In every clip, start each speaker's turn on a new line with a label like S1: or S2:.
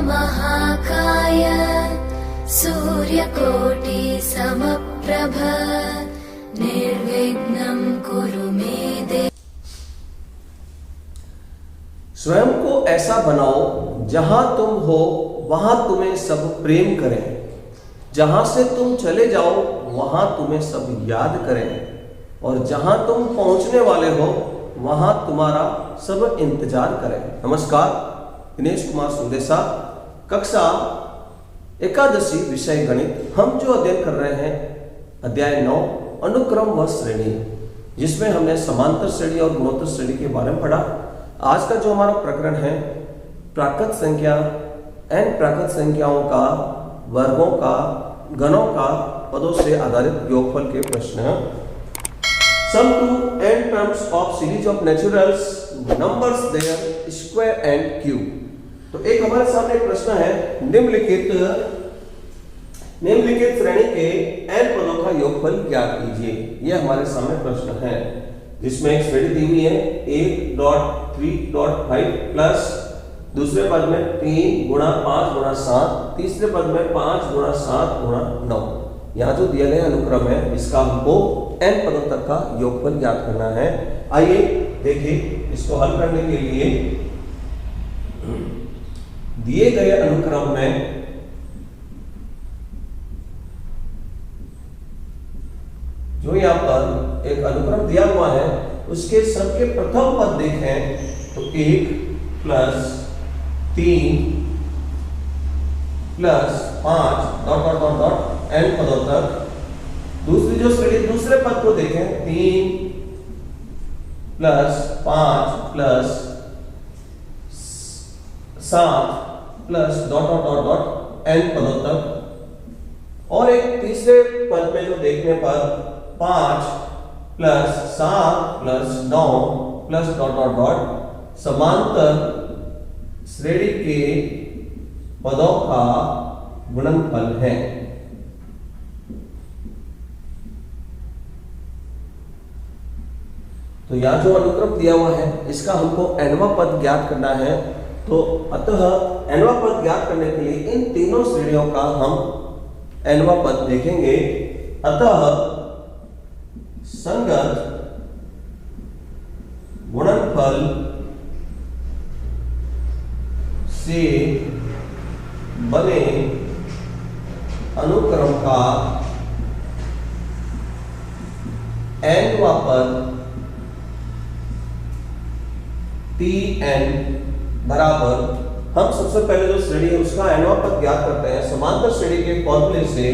S1: महाकाय सूर्यकोटि समप्रभ निर्विघ्नं कुरु मे देव।
S2: स्वयं को ऐसा बनाओ जहां तुम हो वहां तुम्हें सब प्रेम करें, जहां से तुम चले जाओ वहां तुम्हें सब याद करें, और जहां तुम पहुंचने वाले हो वहां तुम्हारा सब इंतजार करें। नमस्कार, दिनेश कुमार सुंदेसा, कक्षा एकादशी, विषय गणित। हम जो अध्ययन कर रहे हैं अध्याय 9 अनुक्रम व श्रेणी, जिसमें हमने समांतर श्रेणी और गुणोत्तर श्रेणी के बारे में पढ़ा। आज का जो हमारा प्रकरण है प्राकृत संख्या, n प्राकृत संख्याओं का, वर्गों का, गणों का, पदों से आधारित योगफल के प्रश्न। Sum to n terms of series of naturals numbers their square and cube। तो एक हमारे सामने एक प्रश्न है, निम्नलिखित श्रेणी के n पदों का योगफल ज्ञात कीजिए। यह हमारे सामने प्रश्न है, जिसमें एक श्रेणी दी हुई है 1.3.5 प्लस दूसरे पद में 3 गुणा 5 गुणा 7, तीसरे पद में 5 गुणा 7 गुणा 9। यहाँ जो दिया गया अनुक्रम है इसका हमको n पदों तक का योगफल ज्ञात करना है। आइए देखिए, इसको हल करने के लिए दिए गए अनुक्रम में जो यहाँ पर एक अनुक्रम दिया हुआ है उसके सबके प्रथम पद देखें तो 1 plus 3 plus 5 dot dot dot dot n पदों तक। दूसरी जो श्रेणी, दूसरे पद को देखें 3 plus 5 plus 7 plus dot dot dot dot n पदों तक। और एक तीसरे पद में जो देखने पर 5 plus 7 plus 9 plus dot dot dot समांतर श्रेणी के पदों का गुणनफल है। तो यहां जो अनुक्रम दिया हुआ है इसका हमको nवां पद ज्ञात करना है। तो अतः nवां पद ज्ञात करने के लिए इन तीनों श्रेणियों का हम nवां पद देखेंगे। अतः संगत गुणनफल से बने अनुक्रम का nवां पद Tn बराबर, हम सबसे पहले जो श्रेणी है उसका nवां पद ज्ञात करते हैं समांतर श्रेणी के फॉर्मूले से।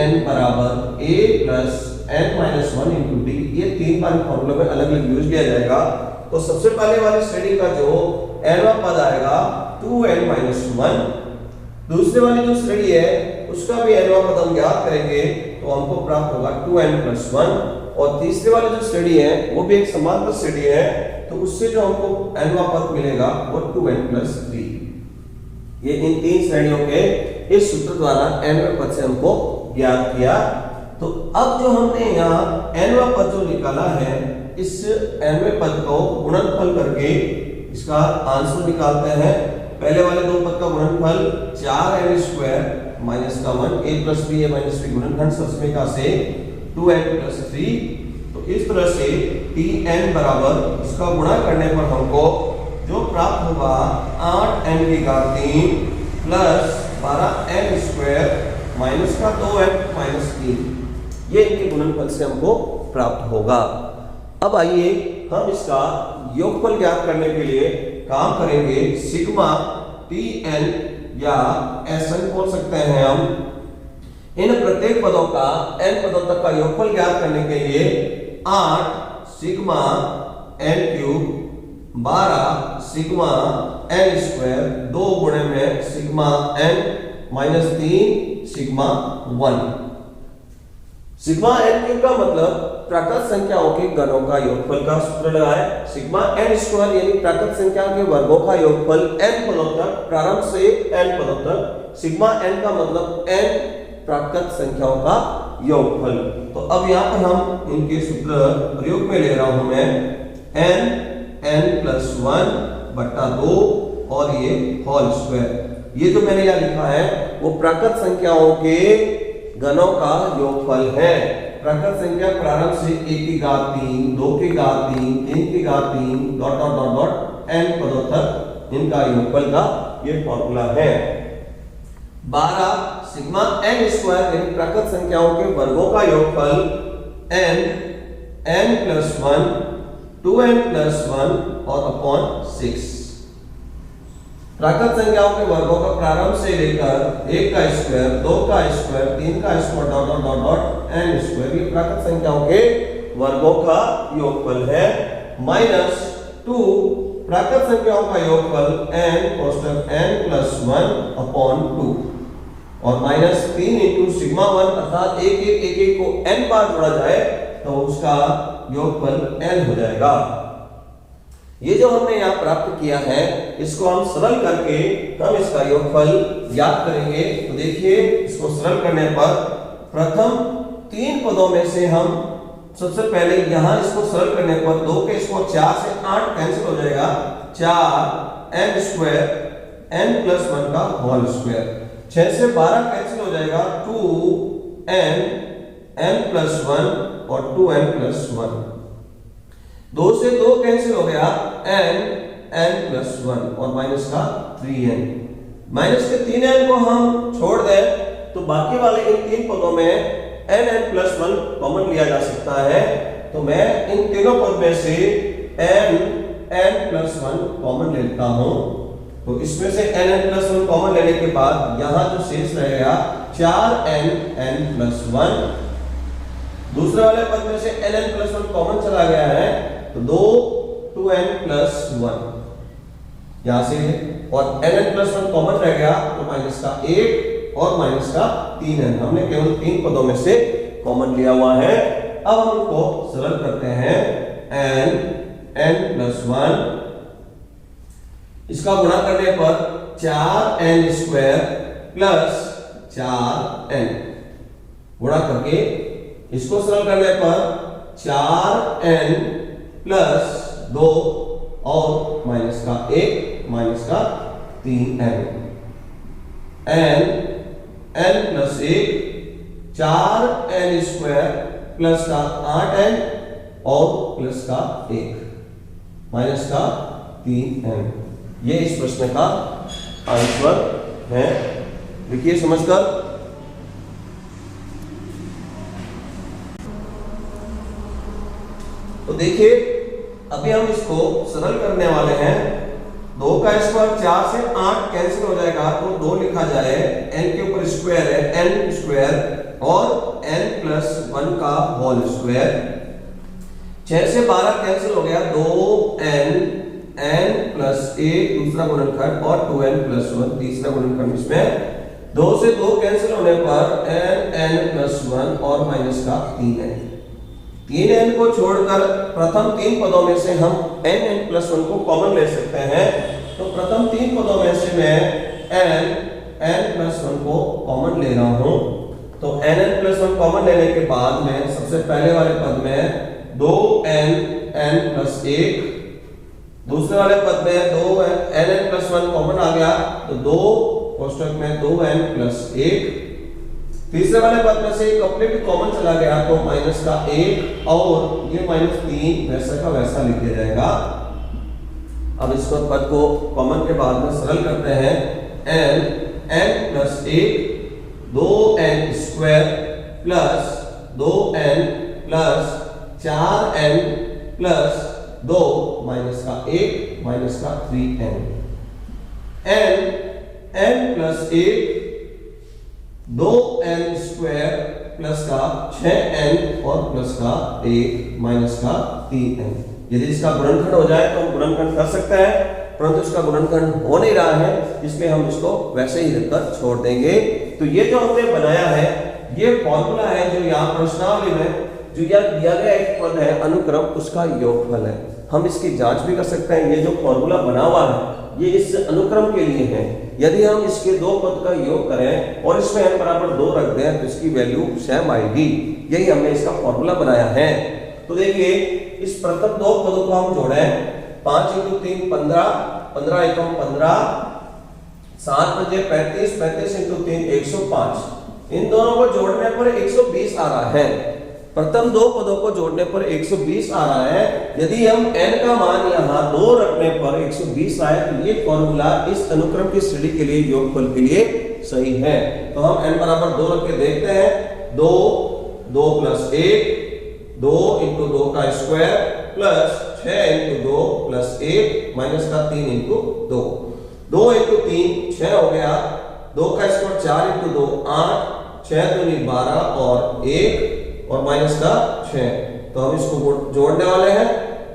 S2: an बराबर a plus n minus 1 into D. ये 3 बार फॉर्मूले में अलग अलग यूज किया जाएगा। तो सबसे पहले वाली श्रेणी का जो nवां पद आएगा 2n माइनस 1। दूसरे वाली जो श्रेणी है उसका भी nवां पद हम ज्ञात करेंगे तो हमको प्राप्त होगा 2n प्लस 1। और तीसरे वाली जो श्रेणी है वो भी एक समांतर श्रेणी है, तो उससे जो हमको nवां पद मिलेगा वो 2n प्लस 3। ये इन तीन श्रेणियों के इस सूत्र द्वारा nवें पद से हमको ज्ञात किया। तो अब जो हमने यहाँ nवां पद जो निकाला है, इस nवें पद को गुणनफल करके इसका आंसर निकालते हैं। पहले वाले दो पद का गुणनफल 4n स्क्वायर माइनस का 1, a plus b a minus b गुणनखंड समेका से 2n प्लस 3। तो इस तरह से Tn बराबर इसका गुणा करने पर हमको जो प्राप्त होगा 8n की घात 3 प्लस 12n स्क्वायर माइनस का 2n माइनस 3। ये इनके गुणनफल से हमको प्राप्त होगा। अब आइए हम इसका योगफल ज्ञात करने के लिए काम करेंगे। सिग्मा Tn या Sn बोल सकते हैं हम। इन प्रत्येक पदों का n पदों तक का योगफल ज्ञात करने के लिए 8 sigma n cube 12 sigma n square 2 गुणे में sigma n minus 3 sigma 1। Sigma n cube का मतलब प्राकृत संख्याओं के गणों का योगफल का सूत्र लगाए। सिग्मा n स्क्वायर यानी प्राकृत संख्या के वर्गों का योगफल n पदों तक, प्रारंभ से n पदों तक। सिग्मा n का मतलब n प्राकृत संख्याओं का योगफल। तो अब यहाँ पर हम इनके सूत्र प्रयोग में ले रहा हूं मैं n n प्लस 1 बट्टा 2 और ये होल स्क्वायर। ये जो मैंने यहाँ लिखा है वो प्राकृत संख्याओं के घनों का योगफल है। प्राकृत संख्या प्रारंभ से 1 की घात 3, 2 की घात 3, 3 की घात 3 dot dot dot dot n पदों तक इनका योगफल का ये फॉर्मूला है। 12 सिग्मा n स्क्वायर यानी प्राकृत संख्याओं के वर्गों का योगफल n प्लस 1 2n प्लस 1 और अपॉन 6। प्राकृत संख्याओं के वर्गों का प्रारंभ से लेकर 1 का स्क्वायर 2 का स्क्वायर 3 का square dot dot dot dot n square ये प्राकृत संख्याओं के वर्गों का योगफल है। माइनस 2 प्राकृत संख्याओं का योगफल n कोष्टक n प्लस 1 अपॉन 2 और माइनस 3 इंटू सिग्मा 1 अर्थात 1 1 1 1 को n बार जोड़ा जाए तो उसका योगफल n हो जाएगा। ये जो हमने यहाँ प्राप्त किया है इसको हम सरल करके हम इसका योगफल ज्ञात करेंगे। तो देखिए इसको सरल करने पर प्रथम 3 पदों में से हम सबसे पहले यहाँ इसको सरल करने पर 2 के इसको 4 से 8 कैंसिल हो जाएगा 4 n स्क्वायर n प्लस 1 का होल स्क्वायर 6 से 12 कैंसिल हो जाएगा 2n n प्लस 1 और 2n प्लस 1 2 से 2 कैंसिल हो गया n प्लस 1 और माइनस का 3n माइनस के 3n को हम छोड़ दें तो बाकी वाले इन 3 पदों में n प्लस 1 कॉमन लिया जा सकता है। तो मैं इन तीनों पद में से n प्लस 1 कॉमन लेता हूं। तो इसमें से n प्लस 1 कॉमन लेने के बाद यहां जो शेष रहेगा 4n प्लस 1 दूसरे वाले पद में से n प्लस 1 कॉमन चला गया है तो 2n प्लस 1 यहां से और n प्लस 1 कॉमन रह गया तो माइनस का 1 और माइनस का 3n हमने केवल 3 पदों में से कॉमन लिया हुआ है। अब हम इनको सरल करते हैं n प्लस 1 इसका गुणा करने पर 4n स्क्वायर प्लस 4n गुणा करके इसको सरल करने पर 4n प्लस 2 और माइनस का 1 माइनस का 3n n plus 1 4n square plus का 8n और प्लस का 1 माइनस का 3n ये इस प्रश्न का आंसर है। देखिए समझकर तो देखिए अभी हम इसको सरल करने वाले हैं। 2 का स्क्वायर 4 से 8 कैंसिल हो जाएगा तो 2 लिखा जाए n के ऊपर स्क्वायर है n स्क्वायर और n प्लस 1 का होल स्क्वायर 6 से 12 कैंसिल हो गया 2n n प्लस 1 दूसरा गुणनखंड और 2n प्लस 1 तीसरा गुणनखंड इसमें 2 से 2 कैंसिल होने पर n प्लस 1 और माइनस का 3n 3n को छोड़कर प्रथम 3 पदों में से हम n प्लस 1 को कॉमन ले सकते हैं। तो प्रथम 3 पदों में से मैं n प्लस 1 को कॉमन ले रहा हूं। तो n प्लस 1 कॉमन लेने के बाद में सबसे पहले वाले पद में 2n प्लस 1 दूसरे वाले पद में 2n प्लस 1 कॉमन आ गया तो 2 कोष्टक में 2n प्लस 1 तीसरे वाले पद में से कंप्लीट कॉमन चला गया तो माइनस का 1 और ये माइनस 3 वैसा का वैसा लिख दिया जाएगा। अब इस पद को कॉमन के बाद में सरल करते हैं n plus 1 2n square plus 2n plus 4n plus 2 minus का 1 माइनस का 3n n plus 1 2n square plus का 6n और प्लस का 1 माइनस का 3n यदि इसका गुणनखंड हो जाए तो हम गुणनखंड कर सकते हैं परंतु इसका गुणनखंड हो नहीं रहा है इसलिए हम इसको वैसे ही रखकर छोड़ देंगे। तो ये जो हमने बनाया है ये फॉर्मूला है जो यहाँ प्रश्नावली में जो यह दिया गया एक पद है अनुक्रम उसका योगफल है। हम इसकी जांच भी कर सकते हैं। ये जो फॉर्मूला बना हुआ है ये इस अनुक्रम के लिए है। यदि हम इसके 2 पद का योग करें और इसमें n बराबर 2 रख दें तो इसकी वैल्यू सेम आएगी। यही हमने इसका फॉर्मूला बनाया है। तो देखिए इस प्रथम 2 पदों को हम जोड़ें 5 × 3 15 15 एकम 15 7 बजे 35, 35 इंटू 3 105। इन दोनों को जोड़ने पर 120 आ रहा है। प्रथम दो पदों को जोड़ने पर 120 आ रहा है। यदि हम n का मान यहाँ 2 रखने पर 120 आए तो ये फॉर्मूला इस अनुक्रम की श्रेणी के लिए योगफल के लिए सही है। तो हम n बराबर 2 रख के देखते हैं। 2 2 प्लस 1 2 इंटू 2 का square plus 6 into 2 plus 1 minus का 3 इंटू 2। 2 इंटू 3 6 हो गया। 2 का स्क्वायर 4 इंटू 2 8, 6 दूनी 12 और 1 और माइनस का 6। तो हम इसको जोड़ने वाले हैं।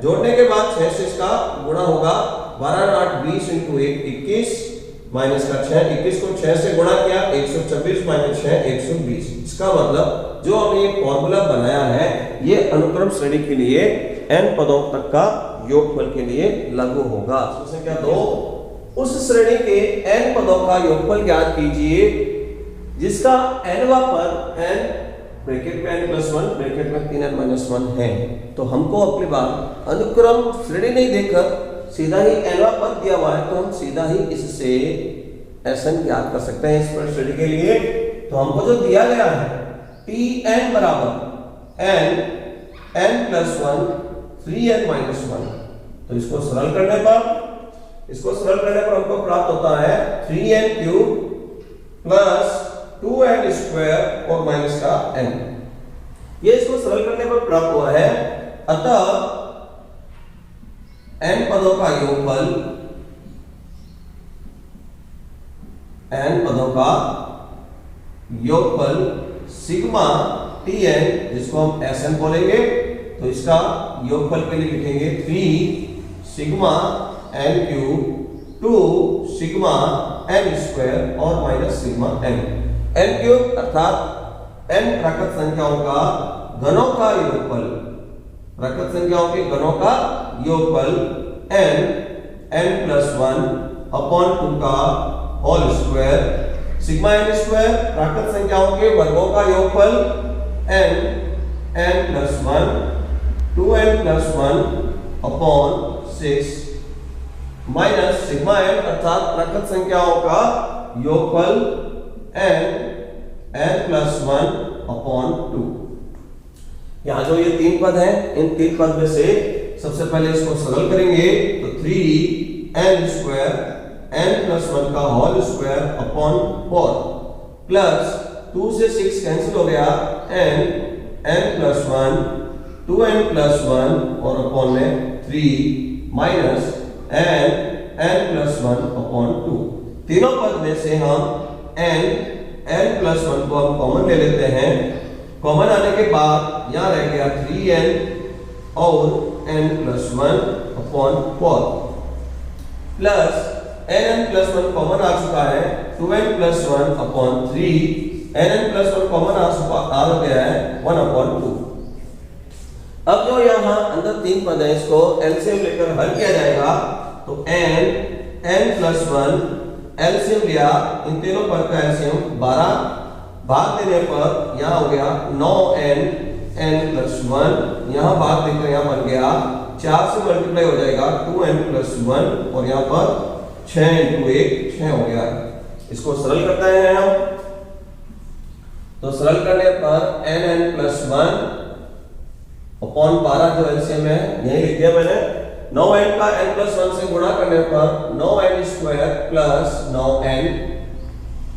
S2: जोड़ने के बाद 6 से इसका गुणा होगा। 12 8 20 इंटू 1 21 माइनस का 6। 21 को 6 से गुणा किया 124 माइनस 6 120। इसका मतलब जो हमने ये फॉर्मूला बनाया है ये अनुक्रम श्रेणी के लिए n पदों तक का योगफल के लिए लागू होगा। संख्या 2, उस श्रेणी के n पदों का योगफल ज्ञात कीजिए जिसका nवां पद n ब्रैकेट में n+1 ब्रैकेट में 3n-1 है। तो हमको अपनी बात अनुक्रम श्रेणी नहीं देकर सीधा ही nवां पद दिया हुआ है तो हम सीधा ही इससे Sn ज्ञात कर सकते हैं इस श्रेणी के लिए। तो हमको जो दिया गया है Tn बराबर n+1 3n-1। तो इसको सरल करने पर हमको प्राप्त होता है 3n³ प्लस 2n² और माइनस का n। ये इसको सरल करने पर प्राप्त हुआ है। अतः n पदों का योगफल सिग्मा Tn जिसको हम Sn बोलेंगे तो इसका योगफल के लिए लिखेंगे 3 सिग्मा n³ 2 सिग्मा n² और माइनस सिग्मा n। n³ अर्थात n प्राकृत संख्याओं का घनों का योगफल, प्राकृत संख्याओं के घनों का योगफल n+1 अपॉन 2 का होल स्क्वायर। सिग्मा n² प्राकृत संख्याओं के वर्गों का योगफल n+1 2n+1 upon 6 minus sigma n अर्थात प्राकृत संख्याओं का योगफल n+1 अपॉन 2। यहाँ जो ये 3 पद हैं इन 3 पद में से सबसे पहले इसको सरल करेंगे तो 3n² n+1 का होल स्क्वायर अपॉन 4 प्लस 2 से 6 कैंसिल हो गया n+1 2n+1 और अपॉन में 3 माइनस n+1 अपॉन 2। तीनों पद में से हम n+1 को हम कॉमन ले लेते हैं। कॉमन आने के बाद यहाँ रह गया 3n और n+1 upon 4 plus n+1 common आ चुका है 2n+1 अपॉन 3 n+1 कॉमन आ गया है 1/2। अब जो यहाँ अंदर 3 पद है इसको एलसीएम लेकर हल किया जाएगा तो n+1 एलसीएम लिया, इन तीनों पद का एलसीएम 12 भाग देने पर यहाँ हो गया 9n n+1, यहाँ भाग देकर यहाँ बन गया 4 से मल्टीप्लाई हो जाएगा 2n+1 और यहाँ पर 6 इंटू 1 6 हो गया। इसको सरल करते हैं हम तो सरल करने पर n+1 अपॉन 12 जो एलसीएम है यही लिख दिया मैंने। 9n का n+1 से गुणा करने पर 9n² प्लस 9n,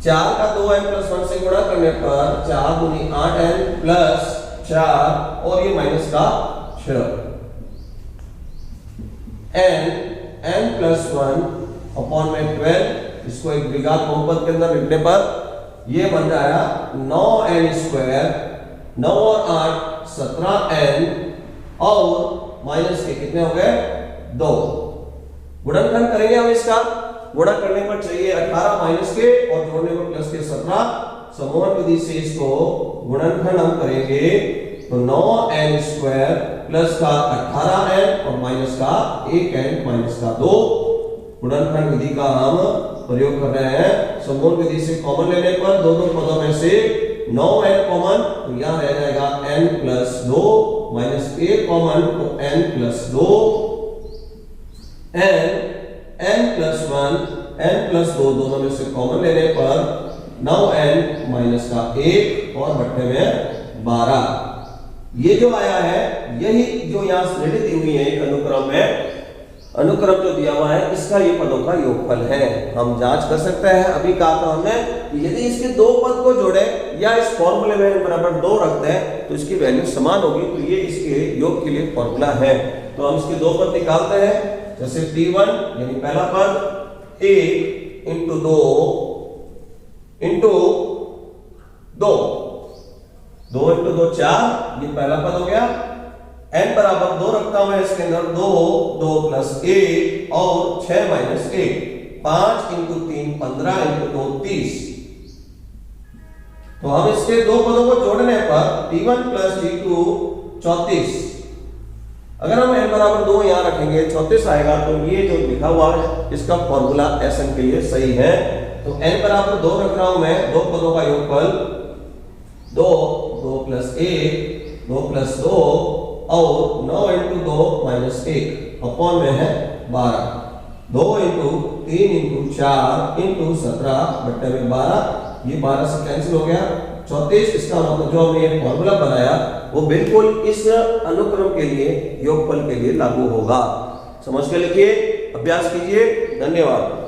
S2: 4 का 2n+1 से गुणा करने पर 4 दूनी 8n प्लस 4 और ये माइनस का 6 n+1 अपॉन में 12। इसको एक द्विघात बहुपद के अंदर लिखने पर ये बन जाएगा 9n², 9 और 8 17n और माइनस के कितने हो गए 2। गुणनखंड करेंगे हम इसका। गुणा करने पर चाहिए 18 माइनस के और जोड़ने पर प्लस के 17। समूहन विधि से इसको गुणनखंड हम करेंगे तो 9n² प्लस का 18n और माइनस का 1n माइनस का 2। गुणनखंड विधि का हम प्रयोग कर रहे हैं। समूहन विधि से कॉमन लेने पर दोनों पदों में से 9n कॉमन तो यहाँ रह जाएगा n+2 माइनस 1 कॉमन तो n+2 n+1 n प्लस 2 दोनों में से कॉमन लेने पर 9n माइनस का 1 और बट्टे में 12। ये जो आया है यही जो यहाँ श्रेणी दी हुई है एक अनुक्रम में, अनुक्रम जो दिया हुआ है इसका ये पदों का योगफल है। हम जांच कर सकते हैं, अभी कहा था हमने कि यदि इसके दो पद को जोड़े या इस फॉर्मूले में बराबर 2 रखते हैं तो इसकी वैल्यू समान होगी, तो ये इसके योग के लिए फॉर्मूला है। तो हम इसके दो पद निकालते हैं, जैसे t1 यानी पहला पद 1 इंटू 2 इंटू 2 इंटू 2 4, ये पहला पद हो गया। n बराबर 2 रखता हूं मैं इसके अंदर, 2 प्लस 1 और 6 माइनस 1, 5 इंटू 3 15 इंटू 2 30। तो हम इसके दो पदों को जोड़ने पर t1 प्लस t2 34। अगर हम n बराबर 2 यहां रखेंगे 34 आएगा, तो ये जो लिखा हुआ है इसका फॉर्मूला Sn के लिए सही है। तो n बराबर 2 रख रहा हूं मैं, दो पदों का योगफल 2 प्लस 1 2 प्लस 2 और 9 इंटू 2 माइनस 1 अपॉन में है 12, 2 इंटू 3 इंटू 4 इंटू 17 बट्टे में 12, ये 12 से कैंसिल हो गया 34। इसका मतलब जो हमने ये फॉर्मूला बनाया वो बिल्कुल इस अनुक्रम के लिए योगफल के लिए लागू होगा। समझ के लिखिए, अभ्यास कीजिए। धन्यवाद।